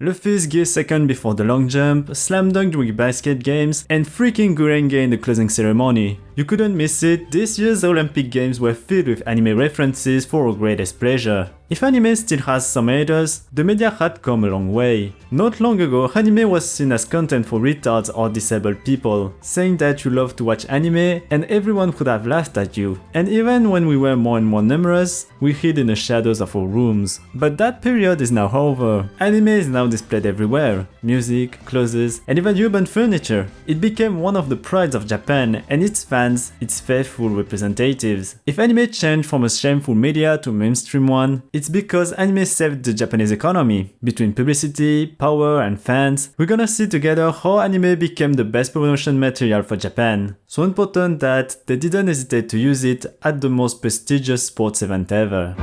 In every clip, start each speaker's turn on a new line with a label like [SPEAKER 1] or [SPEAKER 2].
[SPEAKER 1] Luffy's gear second before the long jump, slam dunk during basket games, and freaking Gurenge in the closing ceremony. You couldn't miss it, this year's Olympic Games were filled with anime references for our greatest pleasure. If anime still has some haters, the media had come a long way. Not long ago, anime was seen as content for retards or disabled people, saying that you love to watch anime and everyone could have laughed at you. And even when we were more and more numerous, we hid in the shadows of our rooms. But that period is now over. Anime is now displayed everywhere. Music, clothes, and even urban furniture. It became one of the prides of Japan and its fans, its faithful representatives. If anime changed from a shameful media to a mainstream one, it's because anime saved the Japanese economy. Between publicity, power, and fans, we're gonna see together how anime became the best promotion material for Japan. So important that they didn't hesitate to use it at the most prestigious sports event ever.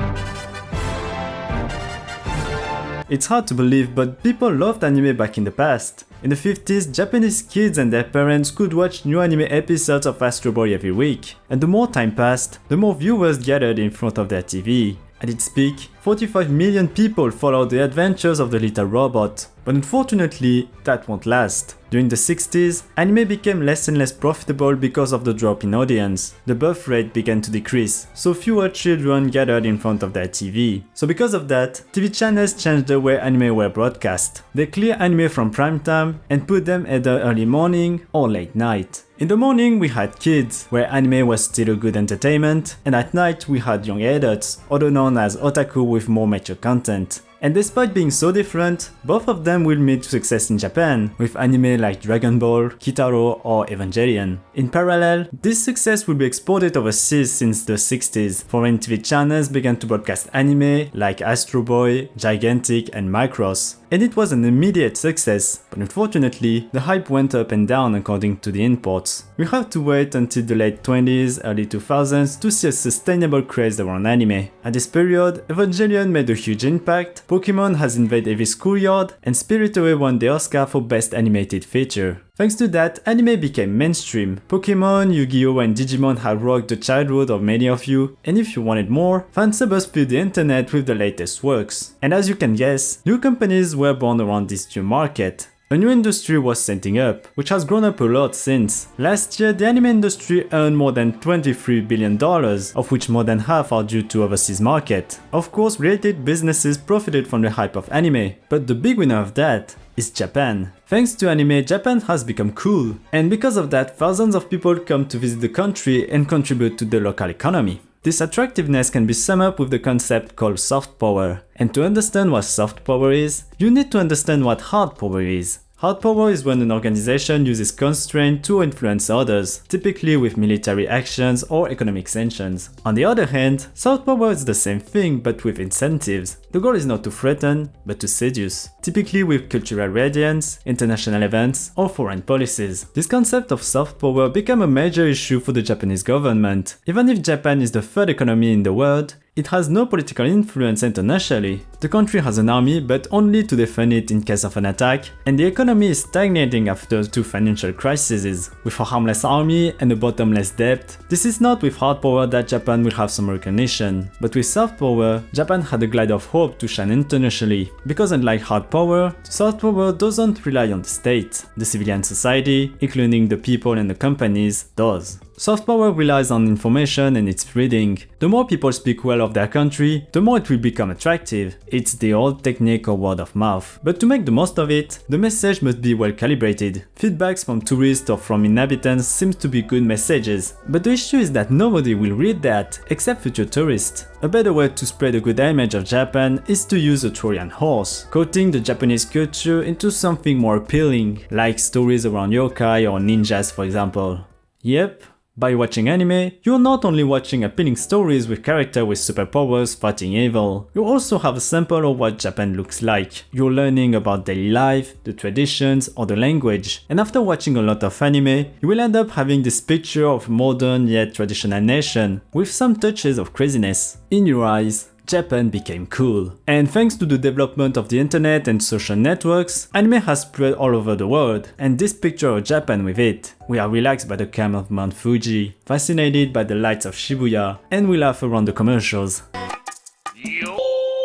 [SPEAKER 1] It's hard to believe, but people loved anime back in the past. In the 50s, Japanese kids and their parents could watch new anime episodes of Astro Boy every week. And the more time passed, the more viewers gathered in front of their TV. At its peak, 45 million people followed the adventures of the little robot. But unfortunately, that won't last. During the 60s, anime became less and less profitable because of the drop in audience. The birth rate began to decrease, so fewer children gathered in front of their TV. So because of that, TV channels changed the way anime were broadcast. They cleared anime from primetime and put them either early morning or late night. In the morning we had kids, where anime was still a good entertainment, and at night we had young adults, also known as otaku with more mature content. And despite being so different, both of them will meet success in Japan, with anime like Dragon Ball, Kitaro, or Evangelion. In parallel, this success will be exported overseas since the 60s. Foreign TV channels began to broadcast anime like Astro Boy, Gigantic, and Macross. And it was an immediate success, but unfortunately, the hype went up and down according to the imports. We have to wait until the late 20s, early 2000s to see a sustainable craze around anime. At this period, Evangelion made a huge impact, Pokémon has invaded every schoolyard, and Spirited Away won the Oscar for Best Animated Feature. Thanks to that, anime became mainstream. Pokémon, Yu-Gi-Oh! And Digimon had rocked the childhood of many of you, and if you wanted more, fansubbers filled the internet with the latest works. And as you can guess, new companies were born around this new market. A new industry was setting up, which has grown up a lot since. Last year, the anime industry earned more than $23 billion, of which more than half are due to overseas market. Of course, related businesses profited from the hype of anime, but the big winner of that is Japan. Thanks to anime, Japan has become cool, and because of that, thousands of people come to visit the country and contribute to the local economy. This attractiveness can be summed up with the concept called soft power. And to understand what soft power is, you need to understand what hard power is. Hard power is when an organization uses constraint to influence others, typically with military actions or economic sanctions. On the other hand, soft power is the same thing but with incentives. The goal is not to threaten, but to seduce, typically with cultural radiance, international events, or foreign policies. This concept of soft power became a major issue for the Japanese government. Even if Japan is the third economy in the world, it has no political influence internationally. The country has an army, but only to defend it in case of an attack, and the economy is stagnating after two financial crises. With a harmless army and a bottomless debt, this is not with hard power that Japan will have some recognition. But with soft power, Japan had a glide of hope to shine internationally, because unlike hard power, soft power doesn't rely on the state. The civilian society, including the people and the companies, does. Soft power relies on information and its spreading. The more people speak well of their country, the more it will become attractive. It's the old technique of word of mouth. But to make the most of it, the message must be well calibrated. Feedbacks from tourists or from inhabitants seems to be good messages. But the issue is that nobody will read that, except future tourists. A better way to spread a good image of Japan is to use a Trojan horse, coating the Japanese culture into something more appealing, like stories around yokai or ninjas for example. Yep. By watching anime, you're not only watching appealing stories with characters with superpowers fighting evil, you also have a sample of what Japan looks like. You're learning about daily life, the traditions, or the language. And after watching a lot of anime, you will end up having this picture of a modern yet traditional nation, with some touches of craziness. In your eyes, Japan became cool. And thanks to the development of the internet and social networks, anime has spread all over the world, and this picture of Japan with it. We are relaxed by the calm of Mount Fuji, fascinated by the lights of Shibuya, and we laugh around the commercials.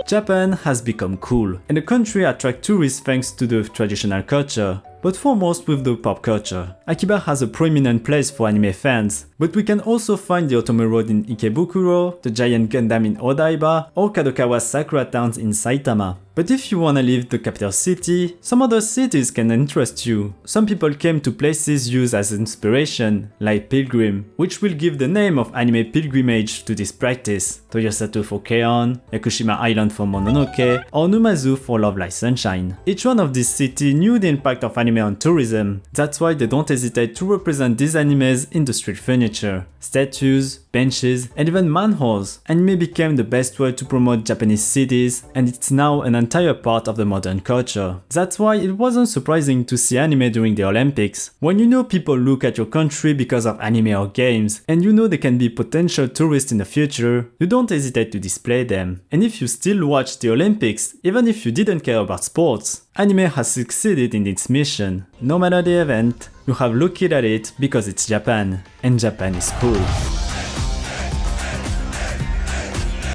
[SPEAKER 1] Japan has become cool, and the country attracts tourists thanks to the traditional culture, but foremost with the pop culture. Akiba has a prominent place for anime fans, but we can also find the Otome Road in Ikebukuro, the giant Gundam in Odaiba, or Kadokawa's Sakura Towns in Saitama. But if you wanna leave the capital city, some other cities can interest you. Some people came to places used as inspiration, like Pilgrim, which will give the name of anime pilgrimage to this practice, Toyosato for Keon, Yakushima Island for Mononoke, or Numazu for Love Light Sunshine. Each one of these cities knew the impact of anime on tourism, that's why they don't hesitate to represent these animes in the street furniture, statues, benches, and even manholes. Anime became the best way to promote Japanese cities, and it's now an entire part of the modern culture. That's why it wasn't surprising to see anime during the Olympics. When you know people look at your country because of anime or games, and you know they can be potential tourists in the future, you don't hesitate to display them. And if you still watch the Olympics, even if you didn't care about sports, anime has succeeded in its mission. No matter the event, you have looked at it because it's Japan, and Japan is cool.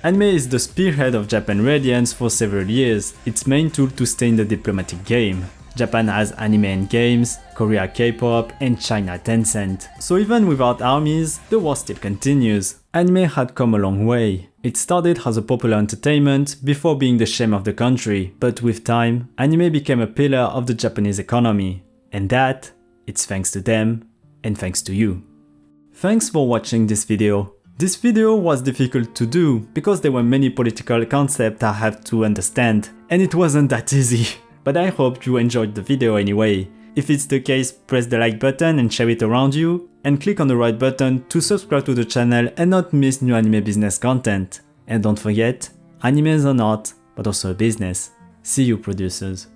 [SPEAKER 1] Anime is the spearhead of Japan Radiance for several years, its main tool to stay in the diplomatic game. Japan has anime and games, Korea K-pop, and China Tencent. So even without armies, the war still continues. Anime had come a long way. It started as a popular entertainment before being the shame of the country, but with time, anime became a pillar of the Japanese economy. And that, it's thanks to them, and thanks to you. Thanks for watching this video. This video was difficult to do because there were many political concepts I had to understand, and it wasn't that easy. But I hope you enjoyed the video anyway. If it's the case, press the like button and share it around you, and click on the right button to subscribe to the channel and not miss new anime business content. And don't forget, anime is an art, but also a business. See you, producers.